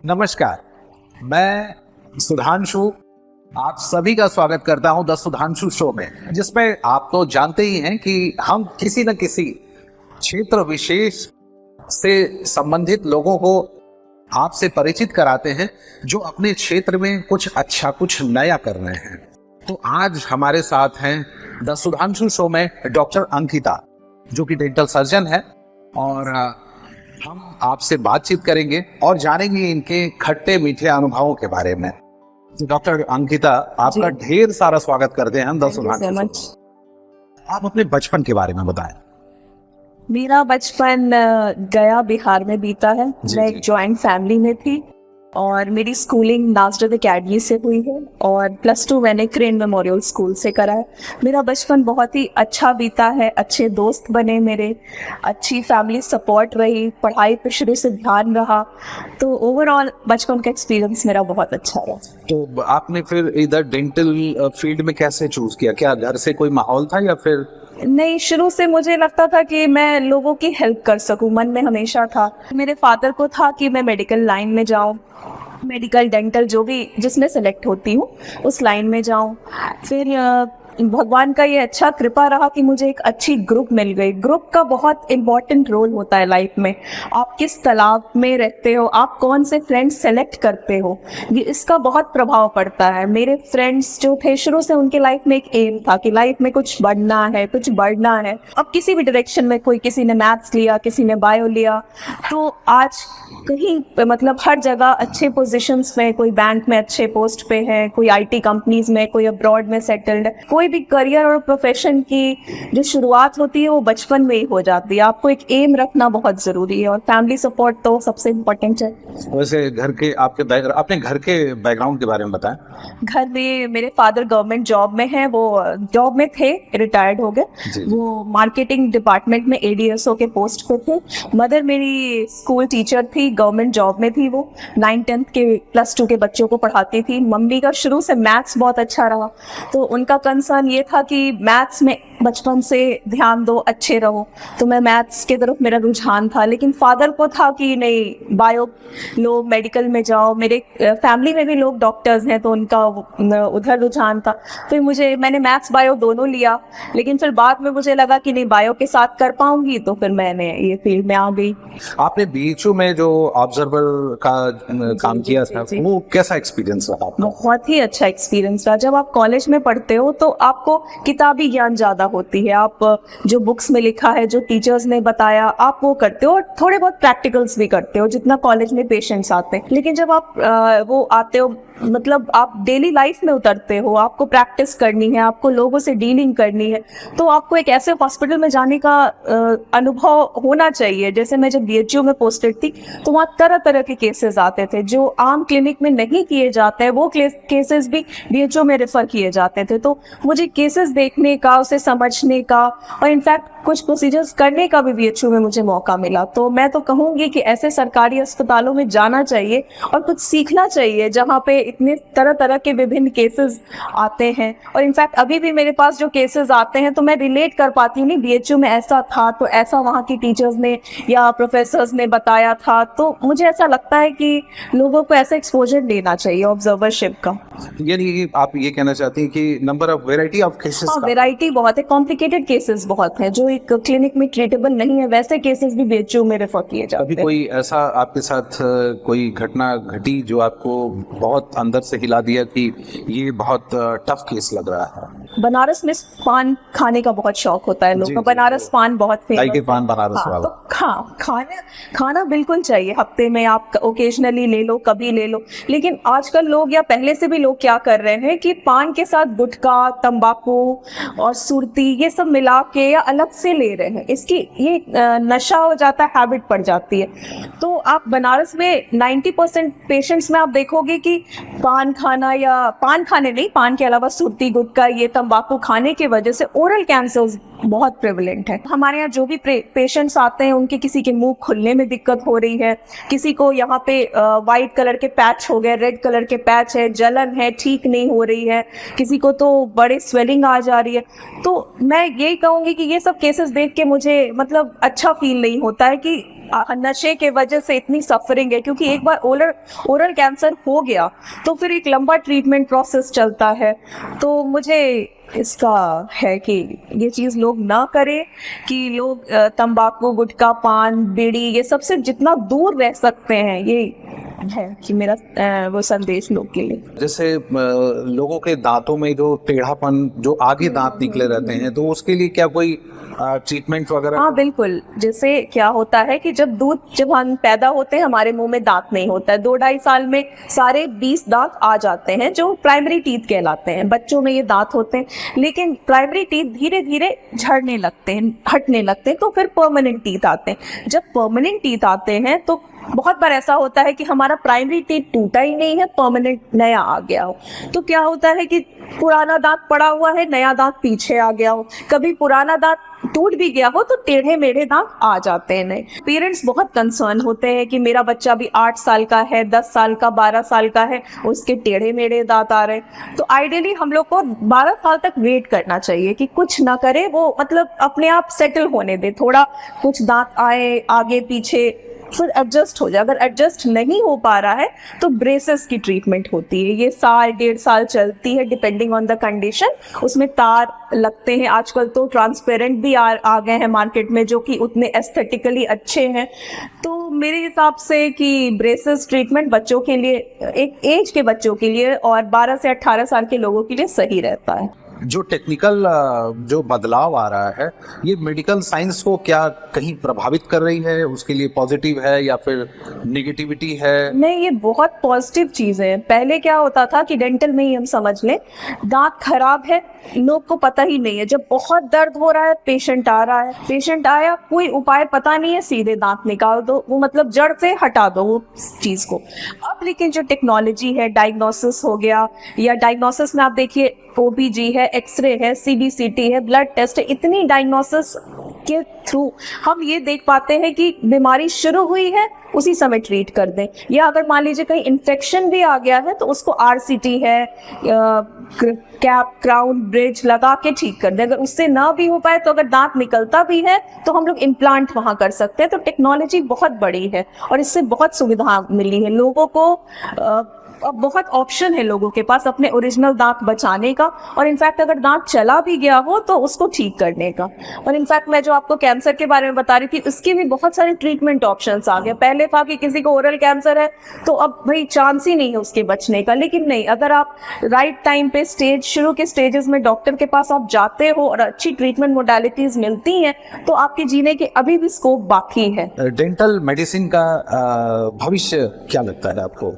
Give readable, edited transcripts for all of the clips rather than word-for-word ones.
नमस्कार, मैं सुधांशु आप सभी का स्वागत करता हूं द सुधांशु शो में, जिसमें आप तो जानते ही हैं कि हम किसी न किसी क्षेत्र विशेष से संबंधित लोगों को आपसे परिचित कराते हैं जो अपने क्षेत्र में कुछ अच्छा कुछ नया कर रहे हैं। तो आज हमारे साथ हैं द सुधांशु शो में डॉक्टर अंकिता, जो कि डेंटल सर्जन है, और हम आपसे बातचीत करेंगे और जानेंगे इनके खट्टे मीठे अनुभवों के बारे में। तो डॉक्टर अंकिता, आपका ढेर सारा स्वागत करते हैं हम द सुधांशु शो। आप अपने बचपन के बारे में बताएं। मेरा बचपन गया बिहार में बीता है। मैं एक जॉइंट फैमिली में थी और मेरी स्कूलिंग नाजरत एकेडमी से हुई है और +2 मैंने क्रेन मेमोरियल स्कूल से करा है। मेरा बचपन बहुत ही अच्छा बीता है, अच्छे दोस्त बने मेरे, अच्छी फैमिली सपोर्ट रही, पढ़ाई पे शुरू से ध्यान रहा, तो ओवरऑल बचपन का एक्सपीरियंस मेरा बहुत अच्छा रहा। तो आपने फिर इधर डेंटल फील्ड में कैसे चूज किया? क्या घर से कोई माहौल था या फिर? नहीं, शुरू से मुझे लगता था कि मैं लोगों की हेल्प कर सकूं, मन में हमेशा था। मेरे फादर को था कि मैं मेडिकल लाइन में जाऊं, मेडिकल डेंटल जो भी जिसमें सेलेक्ट होती हूँ उस लाइन में जाऊं। फिर भगवान का ये अच्छा कृपा रहा कि मुझे एक अच्छी ग्रुप मिल गई। ग्रुप का बहुत इम्पोर्टेंट रोल होता है लाइफ में। आप किस तालाब में रहते हो, आप कौन से फ्रेंड्स सेलेक्ट करते हो, ये इसका बहुत प्रभाव पड़ता है। मेरे फ्रेंड्स जो थे शुरू से उनके लाइफ में एक एम था कि लाइफ में कुछ बढ़ना है, कुछ बढ़ना है। अब किसी भी डायरेक्शन में, कोई किसी ने मैथ्स लिया, किसी ने बायो लिया, तो आज कहीं मतलब हर जगह अच्छे पोजीशंस में, कोई बैंक में अच्छे पोस्ट पे है, कोई आईटी कंपनीज में, कोई अब्रॉड में सेटल्ड है। कोई भी करियर और प्रोफेशन की जो शुरुआत होती है वो बचपन में ही हो जाती है। आपको एक एम रखना बहुत जरूरी है और फैमिली सपोर्ट तो सबसे इम्पोर्टेंट है। वैसे घर के अपने घर के बैकग्राउंड के बारे में बताएं। घर में मेरे फादर गवर्नमेंट जॉब में हैं, वो जॉब में थे, रिटायर्ड हो गए। वो मार्केटिंग डिपार्टमेंट में ADSO के पोस्ट पे थे। मदर मेरी स्कूल टीचर थी, गवर्नमेंट जॉब में थी। वो 9th-10th के +2 के बच्चों को पढ़ाती थी। मम्मी का शुरू से मैथ्स बहुत अच्छा रहा, तो उनका कंसर्न ये था कि मैथ्स में बचपन से ध्यान दो, अच्छे रहो, तो मैं मैथ्स के तरफ मेरा रुझान था। लेकिन फादर को था कि नहीं, बायो लो, मेडिकल में जाओ। मेरे फैमिली में भी लोग डॉक्टर्स हैं तो उनका उधर रुझान था। तो मैंने मैथ्स बायो दोनों लिया, लेकिन फिर बाद में मुझे लगा कि नहीं, बायो के साथ कर पाऊंगी, तो फिर मैंने ये फील्ड में आ गई। आपने BHU में जो ऑब्जर्वर का काम किया था, वो कैसा एक्सपीरियंस रहा आपका? बहुत ही अच्छा एक्सपीरियंस रहा। जब आप कॉलेज में पढ़ते हो तो आपको किताबी ज्ञान ज्यादा होती है। आप जो बुक्स में लिखा है, जो टीचर्स ने बताया, आप वो करते हो और थोड़े बहुत प्रैक्टिकल्स भी करते हो, जितना कॉलेज में पेशेंट्स आते हैं। लेकिन जब आप वो आते हो, मतलब आप डेली लाइफ में उतरते हो, आपको प्रैक्टिस करनी है, आपको लोगों से डीलिंग करनी है, तो आपको एक ऐसे हॉस्पिटल में जाने का अनुभव होना चाहिए। जैसे मैं जब BHU में पोस्टेड थी तो वहाँ तरह तरह के केसेस आते थे जो आम क्लिनिक में नहीं किए जाते हैं, वो केसेस भी BHU में रेफर किए जाते थे। तो मुझे केसेस देखने का, उसे समझने का और इनफैक्ट कुछ प्रोसीजर्स करने का भी BHU में मुझे मौका मिला। तो मैं तो कहूँगी कि ऐसे सरकारी अस्पतालों में जाना चाहिए और कुछ सीखना चाहिए, जहाँ पे इतने तरह तरह के विभिन्न केसेस आते हैं। और इनफैक्ट अभी भी मेरे पास जो केसेस आते हैं तो मैं रिलेट कर पाती हूँ, नहीं BHU में ऐसा था तो ऐसा वहाँ की टीचर्स ने या प्रोफेसर्स ने बताया था। तो मुझे ऐसा लगता है कि लोगों को ऐसा एक्सपोजर लेना चाहिए ऑब्जर्वरशिप का। यानी आप ये कहना चाहती हैं कि number of variety of cases? हाँ, वेराइटी बहुत है, कॉम्प्लिकेटेड केसेस बहुत हैं जो एक क्लिनिक में ट्रीटेबल नहीं है, वैसे केसेस भी BHU में रेफर किए जाते हैं। कभी कोई ऐसा आपके साथ कोई घटना घटी जो आपको बहुत अंदर से हिला दिया कि ये बहुत टफ केस लग रहा है? बनारस में पान खाने का बहुत शौक होता है लोगों को। बनारस पान बहुत फेमस है। पान बनारस हाँ, वाला। तो खाना बिल्कुल चाहिए। हफ्ते में आप ओकेजनली ले लो, कभी ले लो। लेकिन आजकल लोग, या पहले से भी लोग क्या कर रहे हैं कि पान के साथ गुटखा, तंबाकू और सुरती ये सब मिला के या अलग से ले रहे हैं। इसकी ये नशा हो जाता है, हैबिट पड़ जाती है। तो आप बनारस में 90% पेशेंट्स में आप देखोगे कि पान खाने नहीं, पान के अलावा सुरती, गुटखा, ये तंबाकू खाने की वजह से ओरल कैंसर्स बहुत प्रेवलेंट है। हमारे यहाँ जो भी पेशेंट्स आते हैं उनके किसी के मुंह खुलने में दिक्कत हो रही है, किसी को यहाँ पे वाइट कलर के पैच हो गए, रेड कलर के पैच है, जलन है, ठीक नहीं हो रही है, किसी को तो बड़े स्वेलिंग आ जा रही है। तो मैं यही कहूँगी कि ये सब केसेस देख के मुझे मतलब अच्छा फील नहीं होता है कि नशे के वजह से इतनी सफरिंग है, क्योंकि एक बार ओरल कैंसर हो गया तो फिर एक लंबा ट्रीटमेंट प्रोसेस चलता है। तो मुझे इसका है कि ये चीज़ लोग ना करें, कि लोग तंबाकू, गुटखा, पान, बीड़ी, ये सबसे जितना दूर रह सकते हैं, ये है कि मेरा वो संदेश लोग के लिए। जैसे लोगों के दांतों में जो टेढ़ापन, जो आगे दांत निकले रहते हैं, तो उसके लिए क्या कोई ट्रीटमेंट वगैरह? हाँ बिल्कुल, जैसे क्या होता है कि जब हम पैदा होते हैं हमारे मुंह में दांत नहीं होता है, 2-2.5 साल में सारे 20 दांत आ जाते हैं जो प्राइमरी टीथ कहलाते हैं। बच्चों में ये दांत होते हैं, लेकिन प्राइमरी टीथ धीरे धीरे झड़ने लगते हैं, हटने लगते हैं, तो फिर परमानेंट टीथ आते हैं। जब परमानेंट टीथ आते हैं तो बहुत बार ऐसा होता है कि हमारा प्राइमरी टीथ टूटा ही नहीं है, परमानेंट नया आ गया हो। तो क्या होता है कि पुराना दांत पड़ा हुआ है, नया दांत पीछे आ गया हो, कभी पुराना दांत टूट भी गया हो तो टेढ़े मेढ़े दांत आ जाते हैं नए। पेरेंट्स बहुत कंसर्न होते हैं कि मेरा बच्चा भी 8 साल का है, 10 साल का, 12 साल का है, उसके टेढ़े मेढ़े दांत आ रहे हैं। तो आइडियली हम लोग को 12 साल तक वेट करना चाहिए कि कुछ ना करे, वो मतलब अपने आप सेटल होने दे, थोड़ा कुछ दांत आए आगे पीछे, फिर एडजस्ट हो जाए। अगर एडजस्ट नहीं हो पा रहा है तो ब्रेसेस की ट्रीटमेंट होती है, ये 1.5 साल चलती है डिपेंडिंग ऑन द कंडीशन। उसमें तार लगते हैं, आजकल तो ट्रांसपेरेंट भी आ गए हैं मार्केट में जो कि उतने एस्थेटिकली अच्छे हैं। तो मेरे हिसाब से कि ब्रेसेस ट्रीटमेंट बच्चों के लिए, एक एज के बच्चों के लिए और 12 से 18 साल के लोगों के लिए सही रहता है। जो टेक्निकल जो बदलाव आ रहा है, ये मेडिकल साइंस को क्या कहीं प्रभावित कर रही है? उसके लिए पॉजिटिव है या फिर नेगेटिविटी है? नहीं, ये बहुत पॉजिटिव चीज़ है। पहले क्या होता था कि डेंटल में ही हम समझ लें, दांत खराब है, लोग को पता ही नहीं है। जब बहुत दर्द हो रहा है, पेशेंट आ रहा है, पेशेंट आया, कोई उपाय पता नहीं है, सीधे दांत निकाल दो, वो मतलब जड़ से हटा दो वो चीज़ को। अब लेकिन जो टेक्नोलॉजी है, डायग्नोसिस हो गया, या डायग्नोसिस में आप देखिए OBG है, एक्सरे है, CBCT है, ब्लड टेस्ट है, इतनी डायग्नोसिस के थ्रू हम ये देख पाते हैं कि बीमारी शुरू हुई है उसी समय ट्रीट कर दें, या अगर मान लीजिए कहीं इन्फेक्शन भी आ गया है तो उसको RCT है, कैप, क्राउन, ब्रिज लगा के ठीक कर दें। अगर उससे ना भी हो पाए तो अगर दांत निकलता भी है तो हम लोग इम्प्लांट वहां कर सकते हैं। तो टेक्नोलॉजी बहुत बड़ी है और इससे बहुत सुविधा मिली है लोगों को। अब बहुत ऑप्शन है लोगों के पास अपने ओरिजिनल दांत बचाने का, और इनफैक्ट अगर दांत चला भी गया हो तो उसको ठीक करने का। और इनफैक्ट मैं जो आपको कैंसर के बारे में बता रही थी, उसके भी बहुत सारे ट्रीटमेंट ऑप्शंस आ गए। पहले था कि किसी को ओरल कैंसर है तो अब भाई चांस ही नहीं है उसके बचने का, लेकिन नहीं, अगर आप राइट टाइम पे शुरू के स्टेजेस में डॉक्टर के पास आप जाते हो और अच्छी ट्रीटमेंट मोडालिटीज मिलती हैं तो आपके जीने के अभी भी स्कोप बाकी है। डेंटल मेडिसिन का भविष्य क्या लगता है आपको?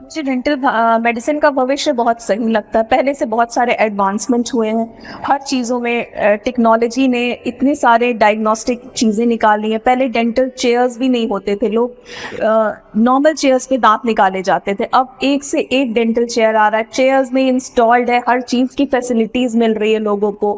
मुझे डेंटल मेडिसिन का भविष्य बहुत सही लगता है। पहले से बहुत सारे एडवांसमेंट हुए हैं हर चीज़ों में। टेक्नोलॉजी ने इतने सारे डायग्नोस्टिक चीज़ें निकाली हैं। पहले डेंटल चेयर्स भी नहीं होते थे, लोग नॉर्मल चेयर्स पे दांत निकाले जाते थे। अब एक से एक डेंटल चेयर आ रहा है, चेयर्स में इंस्टॉल्ड है, हर चीज़ की फैसिलिटीज़ मिल रही है लोगों को।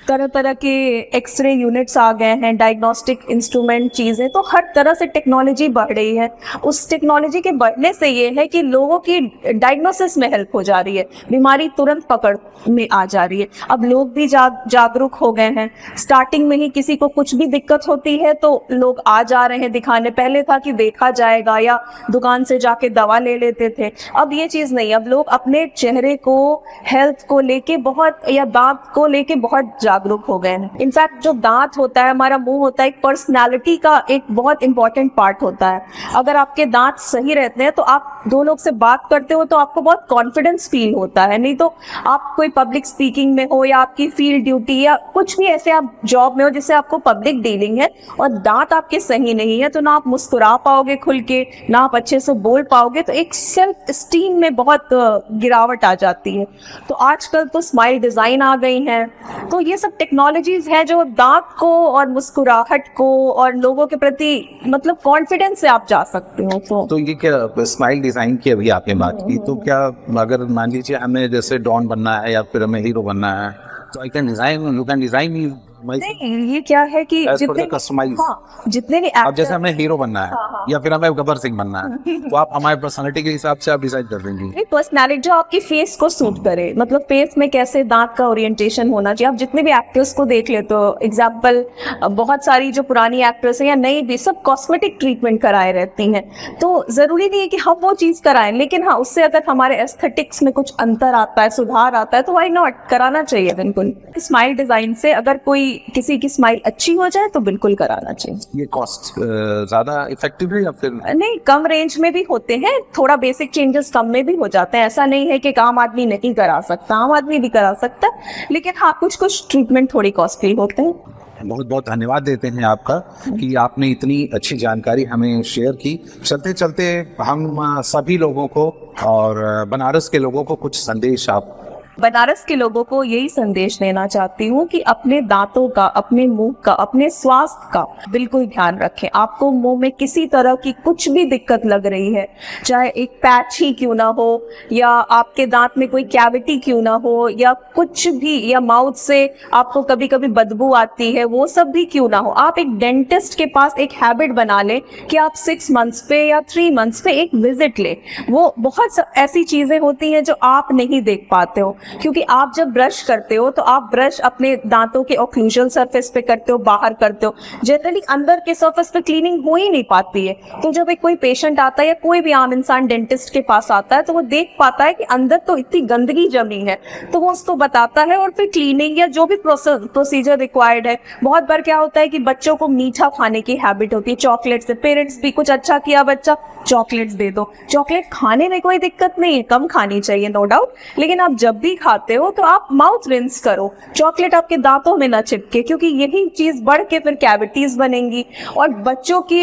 तरह तरह के एक्सरे यूनिट्स आ गए हैं, डायग्नोस्टिक इंस्ट्रूमेंट चीज़ें, तो हर तरह से टेक्नोलॉजी बढ़ रही है। उस टेक्नोलॉजी के बढ़ने से ये है कि लोगों की डायग्नोसिस में हेल्प हो जा रही है, बीमारी तुरंत पकड़ में आ जा रही है। अब लोग भी जागरूक हो गए हैं। स्टार्टिंग में ही किसी को कुछ भी दिक्कत होती है तो लोग आ जा रहे हैं दिखाने। पहले था कि देखा जाएगा या दुकान से जाके दवा ले लेते थे, अब ये चीज नहीं। अब लोग अपने चेहरे को, हेल्थ को लेके बहुत, या दांत को लेके बहुत जागरूक हो गए हैं। इनफैक्ट जो दांत होता है, हमारा मुंह होता है, एक पर्सनैलिटी का एक बहुत इंपॉर्टेंट पार्ट होता है। अगर आपके दांत सही रहते हैं तो आप दो लोग से बात करते हो तो आपको बहुत कॉन्फिडेंस फील होता है। नहीं तो आप कोई पब्लिक स्पीकिंग में हो या आपकी फील्ड ड्यूटी या कुछ भी ऐसे आप जॉब में हो जिससे आपको पब्लिक डीलिंग है और दांत आपके सही नहीं है, तो ना आप मुस्कुरा पाओगे खुल के, ना आप अच्छे से बोल पाओगे, तो एक सेल्फ स्टीम में बहुत गिरावट आ जाती है। तो आजकल तो स्माइल डिजाइन आ गई हैं, तो ये सब टेक्नोलॉजीज हैं जो दांत को और मुस्कुराहट को और लोगों के प्रति मतलब कॉन्फिडेंस से आप जा सकते हो। तो ये क्या स्माइल डिजाइन की अभी आपने बात की, तो क्या अगर मान लीजिए हमें जैसे डॉन बनना है या फिर हमें हीरो बनना है, तो यू कैन डिजाइन नहीं, ये क्या है कि जितने कस्टमाइज, हाँ, जितने भी अब जैसे एक्टर हमें हीरो बनना है हाँ। या फिर हमें गब्बर सिंह बनना है, तो आप हमारे पर्सनालिटी के हिसाब से आप डिसाइड कर देंगे। पर्सनालिटी जो आपकी फेस को सूट करे, मतलब फेस में कैसे दांत का ओरिएंटेशन होना चाहिए। आप जितने भी एक्टर्स को देख लेते हो, एग्जाम्पल बहुत सारी जो पुरानी एक्ट्रेस हैं या नई भी, सब कॉस्मेटिक ट्रीटमेंट कराए रहती हैं। तो जरूरी नहीं है कि हम वो चीज कराएं, लेकिन हाँ, उससे अगर हमारे एस्थेटिक्स में कुछ अंतर आता है, सुधार आता है, तो व्हाई नॉट, कराना चाहिए बिल्कुल। स्माइल डिजाइन से अगर कोई किसी की स्माइल अच्छी हो जाए तो बिल्कुल कराना चाहिए। ये कॉस्ट ज्यादा इफेक्टिव है या फिर नहीं, कम रेंज में भी होते हैं, थोड़ा बेसिक चेंजेस कम में भी हो जाते हैं। ऐसा नहीं है कि आम आदमी नहीं करा सकता, आम आदमी भी करा सकता है, लेकिन हाँ, कुछ कुछ ट्रीटमेंट थोड़ी कॉस्टली होते हैं। बहुत बहुत धन्यवाद देते हैं आपका कि आपने इतनी अच्छी जानकारी हमें शेयर की। चलते चलते हम सभी लोगों को और बनारस के लोगों को कुछ संदेश आप। बनारस के लोगों को यही संदेश देना चाहती हूँ कि अपने दांतों का, अपने मुंह का, अपने स्वास्थ्य का बिल्कुल ध्यान रखें। आपको मुंह में किसी तरह की कुछ भी दिक्कत लग रही है, चाहे एक पैच ही क्यों ना हो, या आपके दांत में कोई कैविटी क्यों ना हो, या कुछ भी, या माउथ से आपको कभी कभी बदबू आती है, वो सब भी क्यों ना हो, आप एक डेंटिस्ट के पास एक हैबिट बना लें कि आप 6 मंथ्स पे या 3 मंथ्स पे एक विजिट लें। वो बहुत ऐसी चीजें होती हैं जो आप नहीं देख पाते हो, क्योंकि आप जब ब्रश करते हो तो आप ब्रश अपने दांतों के ओक्लूजल सरफेस पे करते हो, बाहर करते हो, जनरली अंदर के सरफेस पे क्लीनिंग हो ही नहीं पाती है। तो जब एक कोई पेशेंट आता है या कोई भी आम इंसान डेंटिस्ट के पास आता है, तो वो देख पाता है कि अंदर तो इतनी गंदगी जमी है, तो वो उसको बताता है और फिर क्लीनिंग या जो भी प्रोसीजर रिक्वायर्ड है। बहुत बार क्या होता है कि बच्चों को मीठा खाने की हैबिट होती है, चॉकलेट से, पेरेंट्स भी कुछ अच्छा किया बच्चा, चॉकलेट्स दे दो। चॉकलेट खाने में कोई दिक्कत नहीं है, कम खानी चाहिए नो डाउट, लेकिन आप जब भी खाते हो तो आप माउथ रिंस करो, चॉकलेट आपके दांतों में ना चिपके, क्योंकि यही चीज बढ़ के फिर कैविटीज बनेंगी। और बच्चों के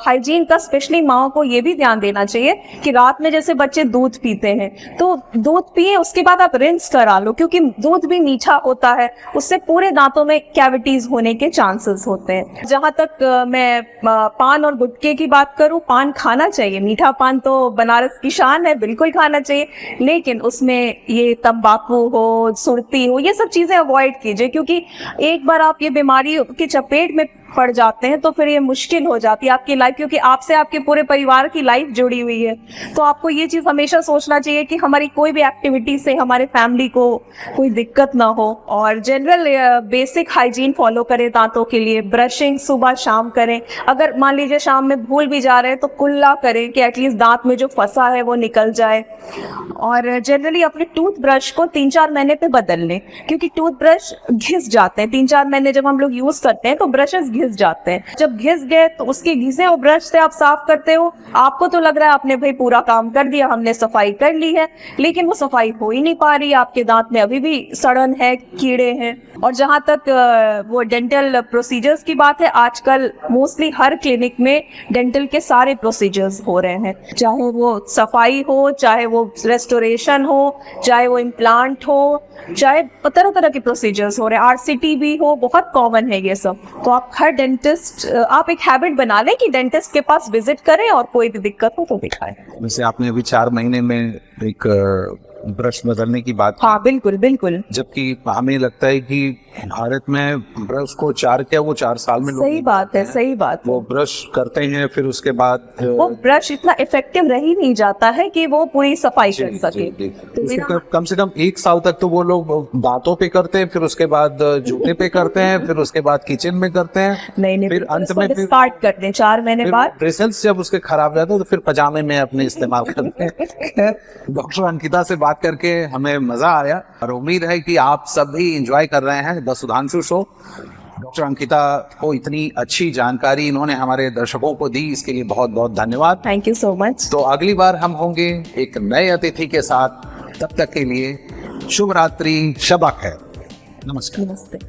हाइजीन का स्पेशली माओ को ये भी ध्यान देना चाहिए कि रात में जैसे बच्चे दूध पीते हैं, तो दूध पिए उसके बाद आप रिंस करा लो, क्योंकि दूध भी मीठा होता है, उससे पूरे दांतों में कैविटीज होने के चांसेस होते हैं। जहां तक मैं पान और गुटखे की बात करूं, पान खाना चाहिए, मीठा पान तो बनारस की शान है, बिल्कुल खाना चाहिए, लेकिन उसमें ये तंबाकू हो, सुरती हो, ये सब चीजें अवॉइड कीजिए, क्योंकि एक बार आप ये बीमारी की चपेट में पड़ जाते हैं तो फिर ये मुश्किल हो जाती है आपकी लाइफ, क्योंकि आपसे आपके पूरे परिवार की लाइफ जुड़ी हुई है। तो आपको ये चीज हमेशा सोचना चाहिए कि हमारी कोई भी एक्टिविटी से हमारे फैमिली को कोई दिक्कत ना हो, और जनरल बेसिक हाइजीन फॉलो करें दांतों के लिए। ब्रशिंग सुबह शाम करें, अगर मान लीजिए शाम में भूल भी जा रहे हैं तो कुल्ला करें कि एटलीस्ट दांत में जो फंसा है वो निकल जाए। और जनरली अपने टूथब्रश को 3-4 महीने पे बदल लें, क्योंकि टूथब्रश घिस जाते हैं। 3-4 महीने जब हम लोग यूज करते हैं तो ब्रशेस घिस जाते हैं। जब घिस गए तो उसके घिसे हुए ब्रश से आप साफ करते हो, आपको तो लग रहा है आपने भाई पूरा काम कर दिया, हमने सफाई कर ली है, लेकिन वो सफाई हो ही नहीं पा रही, आपके दांत में अभी भी सड़न है, कीड़े हैं। और जहां तक वो डेंटल प्रोसीजर्स की बात है, आजकल मोस्टली हर क्लिनिक में डेंटल के सारे प्रोसीजर्स हो रहे हैं, चाहे वो सफाई हो, चाहे वो रेस्टोरेशन हो, चाहे वो इम्प्लांट हो, चाहे तरह तरह के प्रोसीजर्स हो रहे हैं, RCT भी हो, बहुत कॉमन है ये सब। तो आप हर डेंटिस्ट, आप एक हैबिट बना लें कि डेंटिस्ट के पास विजिट करें और कोई भी दिक्कत हो तो दिखाएं। वैसे आपने अभी 4 महीने में एक ब्रश बदलने की बात की, हाँ बिल्कुल बिल्कुल, जबकि हमें लगता है कि भारत में ब्रश को 4 साल में लोग सही बात है, सही बात है। वो ब्रश करते हैं, फिर उसके बाद वो ब्रश इतना इफेक्टिव रह ही नहीं जाता है कि वो पूरी सफाई कर सके। तो उसके कम से कम 1 साल तक तो वो लोग दांतों पे करते हैं, फिर उसके बाद जूते पे करते हैं, फिर उसके बाद किचन में करते हैं, नहीं फिर अंत में स्टार्ट कर दें 4 महीने बाद। ब्रेसल्स जब उसके खराब जाते हैं तो फिर पजामे में अपने इस्तेमाल करते हैं। डॉक्टर अंकिता से बात करके हमें मजा आया और उम्मीद है कि आप सभी एंजॉय कर रहे हैं the Sudhanshu show. Doctor Ankita को इतनी अच्छी जानकारी इन्होंने हमारे दर्शकों को दी, इसके लिए बहुत बहुत धन्यवाद। Thank you so much. तो अगली बार हम होंगे एक नए अतिथि के साथ, तब तक के लिए शुभ रात्रि, शबा खैर, नमस्कार। नमस्ते।